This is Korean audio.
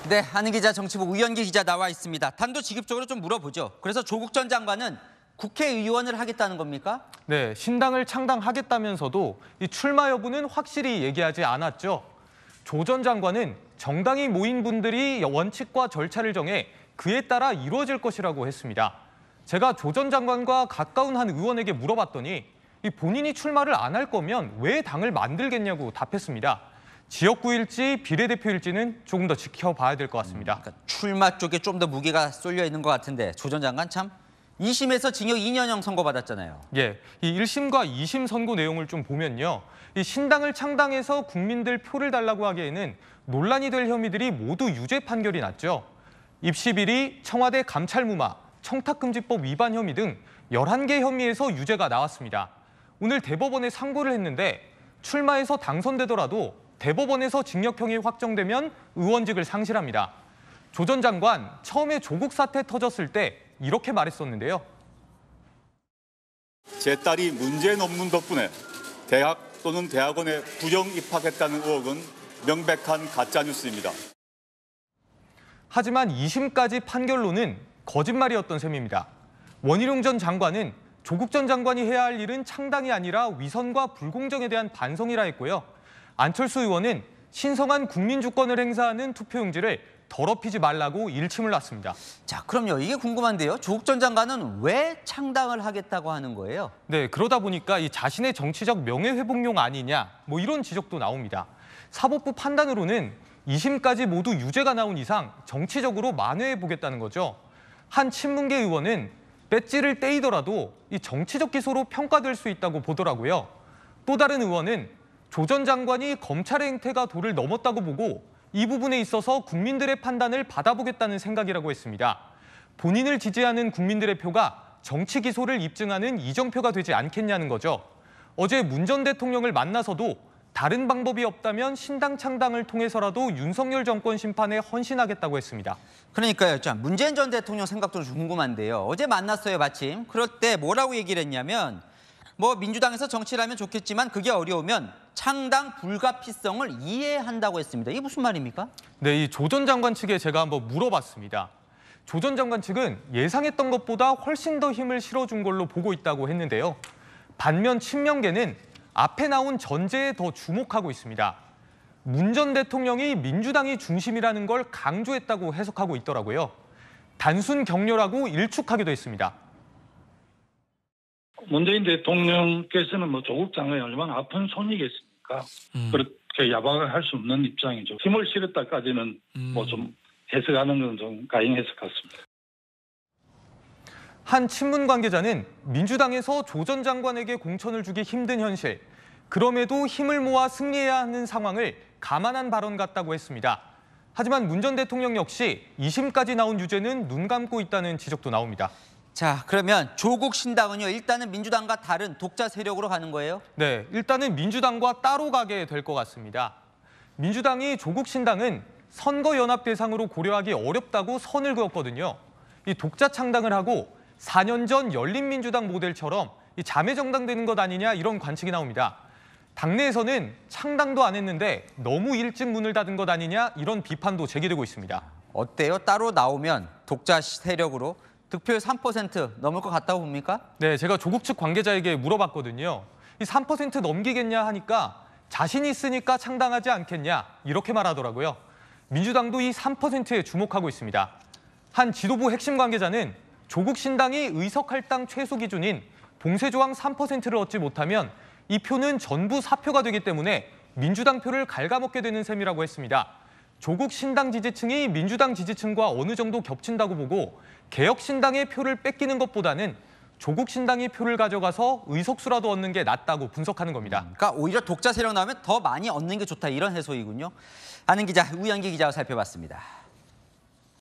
네, 한은 기자, 정치부 우연기 기자 나와 있습니다. 단도직입적으로 좀 물어보죠. 그래서 조국 전 장관은 국회의원을 하겠다는 겁니까? 네, 신당을 창당하겠다면서도 이 출마 여부는 확실히 얘기하지 않았죠. 조 전 장관은 정당이 모인 분들이 원칙과 절차를 정해 그에 따라 이루어질 것이라고 했습니다. 제가 조 전 장관과 가까운 한 의원에게 물어봤더니 이 본인이 출마를 안 할 거면 왜 당을 만들겠냐고 답했습니다. 지역구일지 비례대표일지는 조금 더 지켜봐야 될 것 같습니다. 그러니까 출마 쪽에 좀 더 무게가 쏠려 있는 것 같은데 조 전 장관 참 2심에서 징역 2년형 선고받았잖아요. 예, 이 1심과 2심 선고 내용을 좀 보면요. 이 신당을 창당해서 국민들 표를 달라고 하기에는 논란이 될 혐의들이 모두 유죄 판결이 났죠. 입시 비리, 청와대 감찰무마, 청탁금지법 위반 혐의 등 11개 혐의에서 유죄가 나왔습니다. 오늘 대법원에 상고를 했는데 출마해서 당선되더라도 대법원에서 징역형이 확정되면 의원직을 상실합니다. 조 전 장관 처음에 조국 사태 터졌을 때 이렇게 말했었는데요. 제 딸이 문제 논문 덕분에 대학 또는 대학원에 부정 입학했다는 의혹은 명백한 가짜뉴스입니다. 하지만 2심까지 판결로는 거짓말이었던 셈입니다. 원희룡 전 장관은 조국 전 장관이 해야 할 일은 창당이 아니라 위선과 불공정에 대한 반성이라 했고요. 안철수 의원은 신성한 국민 주권을 행사하는 투표용지를 더럽히지 말라고 일침을 놨습니다. 자, 그럼요. 이게 궁금한데요. 조국 전 장관은 왜 창당을 하겠다고 하는 거예요? 네, 그러다 보니까 이 자신의 정치적 명예회복용 아니냐, 이런 지적도 나옵니다. 사법부 판단으로는 2심까지 모두 유죄가 나온 이상 정치적으로 만회해보겠다는 거죠. 한 친문계 의원은 배지를 떼이더라도 이 정치적 기소로 평가될 수 있다고 보더라고요. 또 다른 의원은 조 전 장관이 검찰의 행태가 도를 넘었다고 보고 이 부분에 있어서 국민들의 판단을 받아보겠다는 생각이라고 했습니다. 본인을 지지하는 국민들의 표가 정치 기소를 입증하는 이정표가 되지 않겠냐는 거죠. 어제 문 전 대통령을 만나서도 다른 방법이 없다면 신당 창당을 통해서라도 윤석열 정권 심판에 헌신하겠다고 했습니다. 그러니까요. 자, 문재인 전 대통령 생각도 좀 궁금한데요. 어제 만났어요, 마침. 그럴 때 뭐라고 얘기를 했냐면 민주당에서 정치를 하면 좋겠지만 그게 어려우면 창당 불가피성을 이해한다고 했습니다. 이게 무슨 말입니까? 네, 이 조 전 장관 측에 제가 한번 물어봤습니다. 조 전 장관 측은 예상했던 것보다 훨씬 더 힘을 실어준 걸로 보고 있다고 했는데요. 반면 친명계는 앞에 나온 전제에 더 주목하고 있습니다. 문 전 대통령이 민주당이 중심이라는 걸 강조했다고 해석하고 있더라고요. 단순 격려라고 일축하기도 했습니다. 문재인 대통령께서는 조국 장관이 얼마나 아픈 손이겠습니까? 그렇게 야박을 할 수 없는 입장이죠. 힘을 실었다까지는 좀 해석하는 건 좀 가행 해석 같습니다. 한 친문 관계자는 민주당에서 조 전 장관에게 공천을 주기 힘든 현실, 그럼에도 힘을 모아 승리해야 하는 상황을 감안한 발언 같다고 했습니다. 하지만 문 전 대통령 역시 2심까지 나온 유죄는 눈 감고 있다는 지적도 나옵니다. 자, 그러면 조국 신당은요, 일단은 민주당과 다른 독자 세력으로 가는 거예요? 네, 일단은 민주당과 따로 가게 될 것 같습니다. 민주당이 조국 신당은 선거연합 대상으로 고려하기 어렵다고 선을 그었거든요. 이 독자 창당을 하고 4년 전 열린민주당 모델처럼 이 자매 정당 되는 것 아니냐 이런 관측이 나옵니다. 당내에서는 창당도 안 했는데 너무 일찍 문을 닫은 것 아니냐 이런 비판도 제기되고 있습니다. 어때요? 따로 나오면 독자 세력으로 득표율 3% 넘을 것 같다고 봅니까? 네, 제가 조국 측 관계자에게 물어봤거든요. 이 3% 넘기겠냐 하니까 자신 있으니까 창당하지 않겠냐 이렇게 말하더라고요. 민주당도 이 3%에 주목하고 있습니다. 한 지도부 핵심 관계자는 조국 신당이 의석 할당 최소 기준인 봉쇄 조항 3%를 얻지 못하면 이 표는 전부 사표가 되기 때문에 민주당 표를 갉아먹게 되는 셈이라고 했습니다. 조국 신당 지지층이 민주당 지지층과 어느 정도 겹친다고 보고 개혁신당의 표를 뺏기는 것보다는 조국 신당이 표를 가져가서 의석수라도 얻는 게 낫다고 분석하는 겁니다. 그러니까 오히려 독자 세력 나오면 더 많이 얻는 게 좋다 이런 해석이군요. 한은 기자, 우연기 기자와 살펴봤습니다.